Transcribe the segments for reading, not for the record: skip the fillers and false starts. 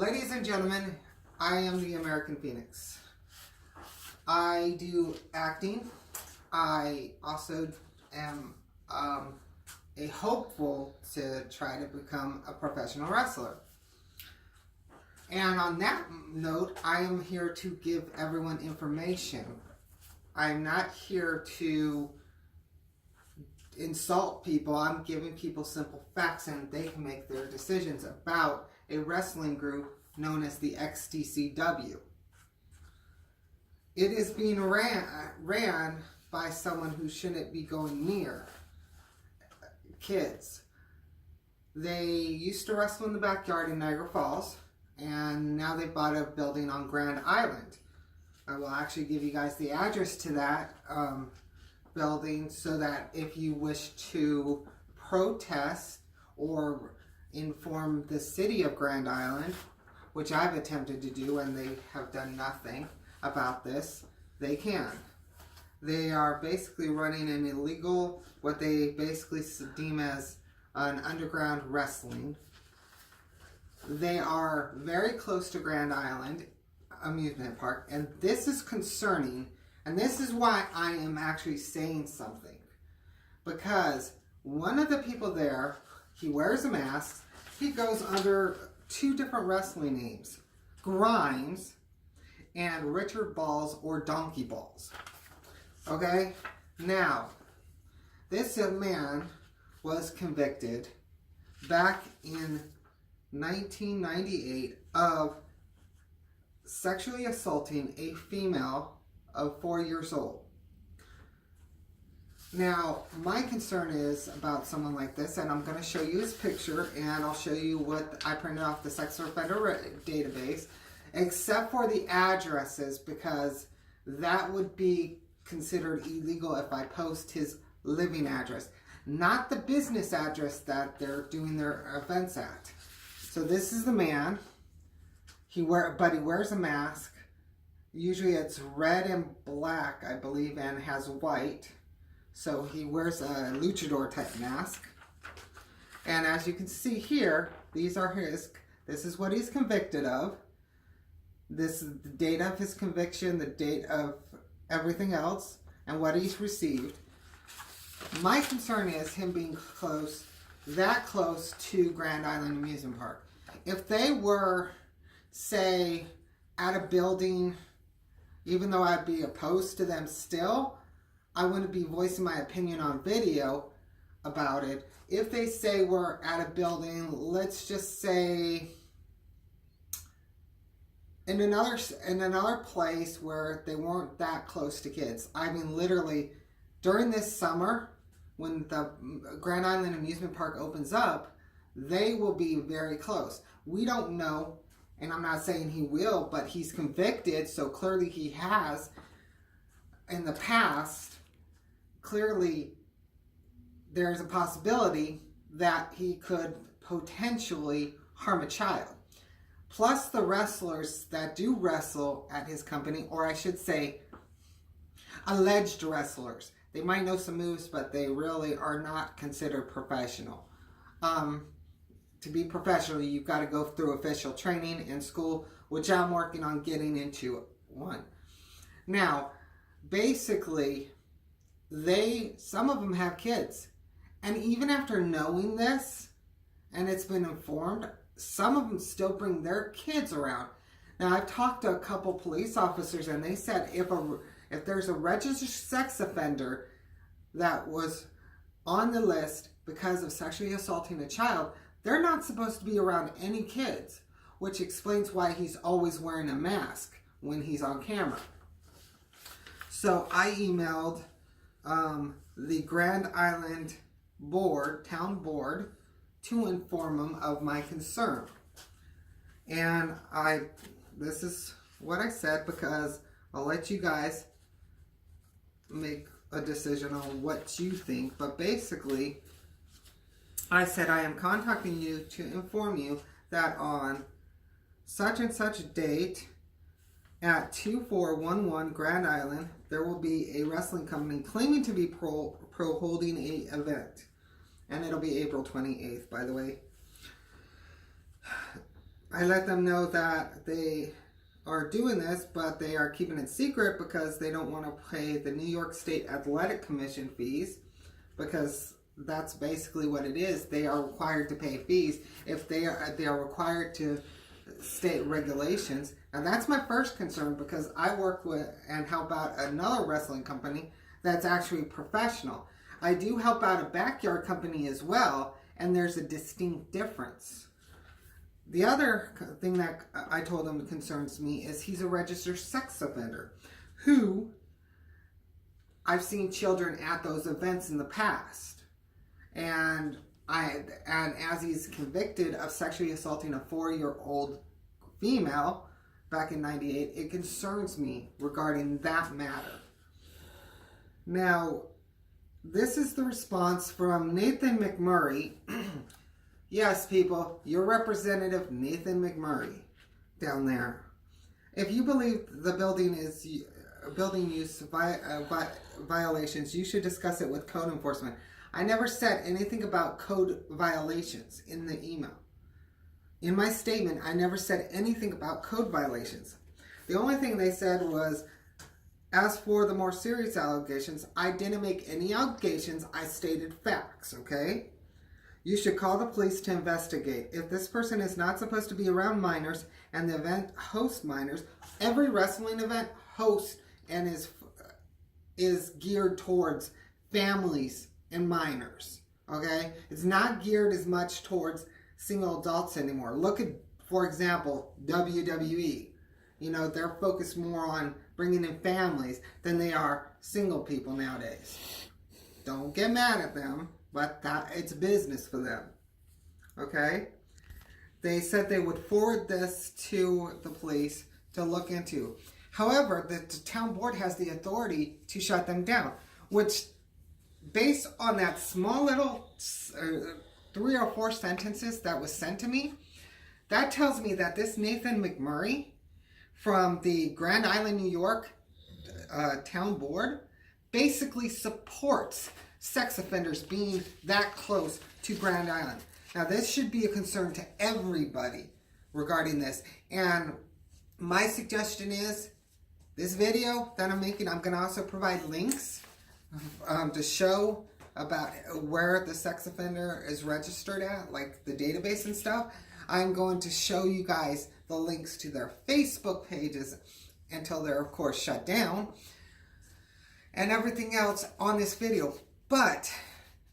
Ladies and gentlemen, I am the American Phoenix. I do acting. I also am a hopeful to try to become a professional wrestler. And on that note, I am here to give everyone information. I'm not here to insult people. I'm giving people simple facts and they can make their decisions about a wrestling group known as the XTCW. It is being ran by someone who shouldn't be going near kids. They used to wrestle in the backyard in Niagara Falls, and now they've bought a building on Grand Island. I will actually give you guys the address to that building so that if you wish to protest or inform the city of Grand Island, which I've attempted to do and they have done nothing about this, they can. They are basically running an illegal, what they basically deem as an underground wrestling. They are very close to Grand Island amusement park, and this is concerning, and this is why I am actually saying something, because one of the people there, he wears a mask. He goes under two different wrestling names, Grimes and Richard Balls or Donkey Balls. Okay, now this man was convicted back in 1998 of sexually assaulting a female of 4 years old. Now, my concern is about someone like this, and I'm going to show you his picture, and I'll show you what I printed off the sex offender database, except for the addresses, because that would be considered illegal if I post his living address, not the business address that they're doing their events at. So this is the man. He wears a mask. Usually it's red and black, I believe, and has white. So he wears a luchador type mask. And as you can see here, this is what he's convicted of. This is the date of his conviction, the date of everything else, and what he's received. My concern is him being that close to Grand Island Amusement Park. If they were, say, at a building, even though I'd be opposed to them still, I wouldn't be voicing my opinion on video about it. If they say we're at a building, let's just say in another place where they weren't that close to kids. I mean, literally, during this summer, when the Grand Island Amusement Park opens up, they will be very close. We don't know, and I'm not saying he will, but he's convicted, so clearly he has in the past. Clearly, there's a possibility that he could potentially harm a child. Plus the wrestlers that do wrestle at his company, or I should say, alleged wrestlers. They might know some moves, but they really are not considered professional. To be professional, you've got to go through official training in school, which I'm working on getting into one. Now, basically, some of them have kids. And even after knowing this, and it's been informed, some of them still bring their kids around. Now, I've talked to a couple police officers, and they said if there's a registered sex offender that was on the list because of sexually assaulting a child, they're not supposed to be around any kids, which explains why he's always wearing a mask when he's on camera. So I emailed the Grand Island town board, to inform them of my concern. And this is what I said, because I'll let you guys make a decision on what you think. But basically, I said I am contacting you to inform you that on such and such date at 2411 Grand Island, there will be a wrestling company claiming to be pro holding a event. And it'll be April 28th, by the way. I let them know that they are doing this, but they are keeping it secret because they don't want to pay the New York State Athletic Commission fees, because that's basically what it is. They are required to pay fees if they are required to state regulations. And that's my first concern, because I work with and help out another wrestling company that's actually professional. I do help out a backyard company as well, and there's a distinct difference. The other thing that I told him concerns me is he's a registered sex offender who I've seen children at those events in the past. And as he's convicted of sexually assaulting a 4-year-old female back in '98, it concerns me regarding that matter. Now, this is the response from Nathan McMurray. Yes, people, your representative Nathan McMurray down there. If you believe the building use violations, you should discuss it with code enforcement. I never said anything about code violations in the email. In my statement, I never said anything about code violations. The only thing they said was, as for the more serious allegations, I didn't make any allegations. I stated facts, okay? You should call the police to investigate. If this person is not supposed to be around minors and the event hosts minors, every wrestling event hosts and is geared towards families and minors, okay? It's not geared as much towards single adults anymore. Look at, for example, WWE. You know, they're focused more on bringing in families than they are single people nowadays. Don't get mad at them, but it's business for them, okay? They said they would forward this to the police to look into. However, the town board has the authority to shut them down, which, based on that small little 3 or 4 sentences that was sent to me, that tells me that this Nathan McMurray from the Grand Island, New York town board basically supports sex offenders being that close to Grand Island. Now, this should be a concern to everybody regarding this. And my suggestion is, this video that I'm making, I'm going to also provide links to show about where the sex offender is registered at, like the database and stuff. I'm going to show you guys the links to their Facebook pages until they're, of course, shut down, and everything else on this video. But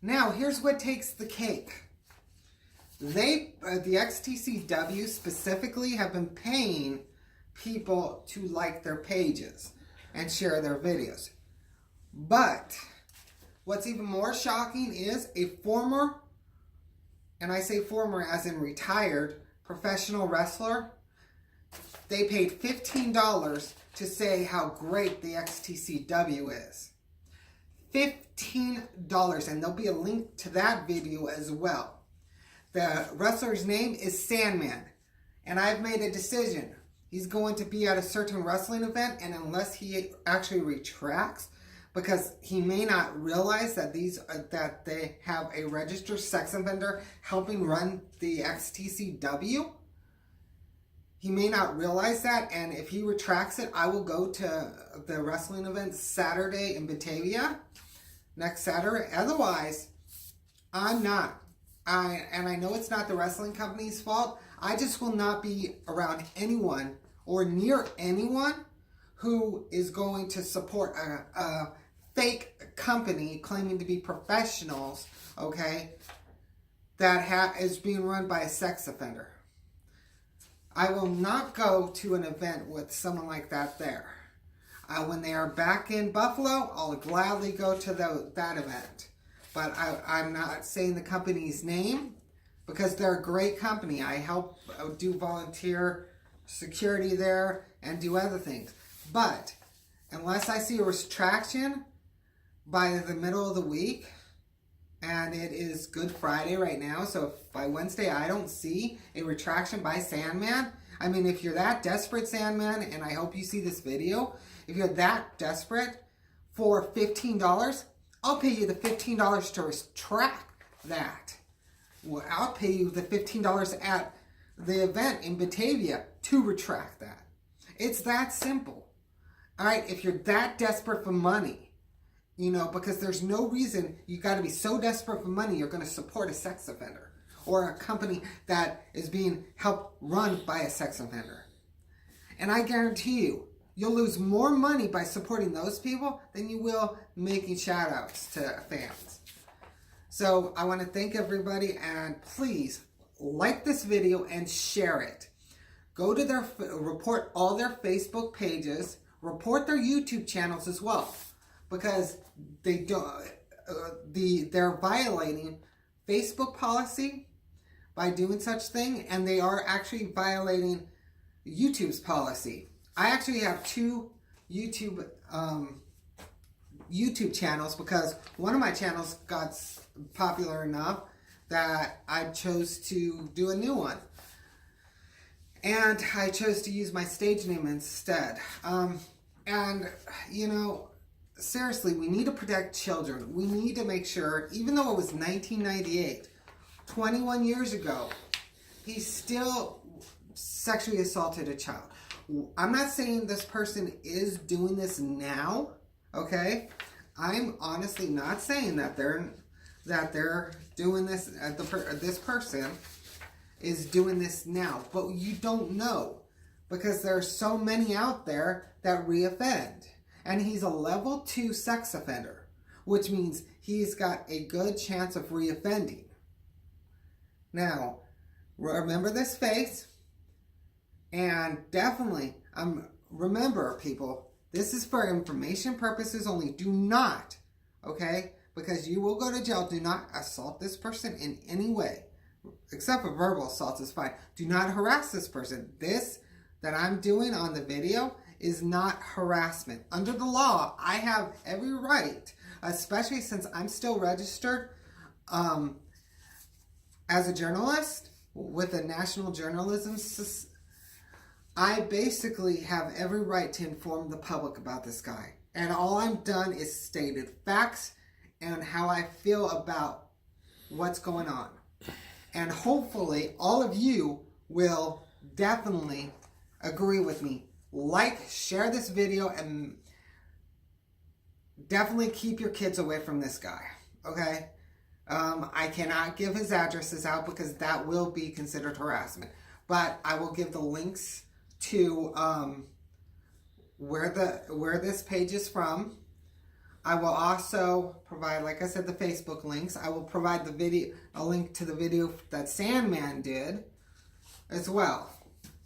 now, here's what takes the cake. The XTCW specifically have been paying people to like their pages and share their videos. But what's even more shocking is a former, and I say former as in retired, professional wrestler, they paid $15 to say how great the XTCW is. $15, and there'll be a link to that video as well. The wrestler's name is Sandman, and I've made a decision. He's going to be at a certain wrestling event, and unless he actually retracts, because he may not realize that that they have a registered sex offender helping run the XTCW. He may not realize that, and if he retracts it, I will go to the wrestling event Saturday in Batavia, next Saturday. Otherwise, I'm not. And I know it's not the wrestling company's fault. I just will not be around anyone or near anyone who is going to support a fake company claiming to be professionals, okay, that is being run by a sex offender. I will not go to an event with someone like that there. When they are back in Buffalo, I'll gladly go to that event. But I'm not saying the company's name because they're a great company. I help do volunteer security there and do other things. But unless I see a retraction by the middle of the week, and it is Good Friday right now, so if by Wednesday I don't see a retraction by Sandman, I mean, if you're that desperate, Sandman, and I hope you see this video, if you're that desperate for $15, I'll pay you the $15 to retract that. Well, I'll pay you the $15 at the event in Batavia to retract that. It's that simple. All right, if you're that desperate for money, you know, because there's no reason you got to be so desperate for money you're going to support a sex offender or a company that is being helped run by a sex offender. And I guarantee you, you'll lose more money by supporting those people than you will making shout outs to fans. So I want to thank everybody, and please like this video and share it. Go to their, report all their Facebook pages, report their YouTube channels as well, because they don't, they're violating Facebook policy by doing such thing, and they are actually violating YouTube's policy. I actually have two YouTube channels because one of my channels got popular enough that I chose to do a new one. And I chose to use my stage name instead. And, you know, seriously, we need to protect children. We need to make sure, even though it was 1998, 21 years ago, he still sexually assaulted a child. I'm not saying this person is doing this now, okay? I'm honestly not saying that they're doing this, this person is doing this now, but you don't know because there are so many out there that reoffend. And he's a level 2 sex offender, which means he's got a good chance of reoffending. Now, remember this face, and definitely, remember people, this is for information purposes only. Do not, okay, because you will go to jail. Do not assault this person in any way. Except for verbal assaults is fine. Do not harass this person. This that I'm doing on the video is not harassment. Under the law, I have every right, especially since I'm still registered as a journalist with the National Journalism Society. I basically have every right to inform the public about this guy. And all I've done is stated facts and how I feel about what's going on. And hopefully all of you will definitely agree with me. Like, share this video, and definitely keep your kids away from this guy, okay? I cannot give his addresses out because that will be considered harassment. But I will give the links to where this page is from. I will also provide, like I said, the Facebook links. I will provide a link to the video that Sandman did as well.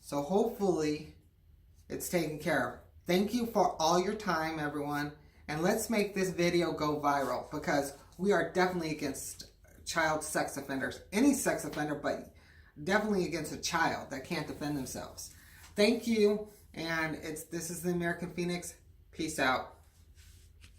So hopefully it's taken care of. Thank you for all your time, everyone. And let's make this video go viral because we are definitely against child sex offenders. Any sex offender, but definitely against a child that can't defend themselves. Thank you. And this is the American Phoenix. Peace out.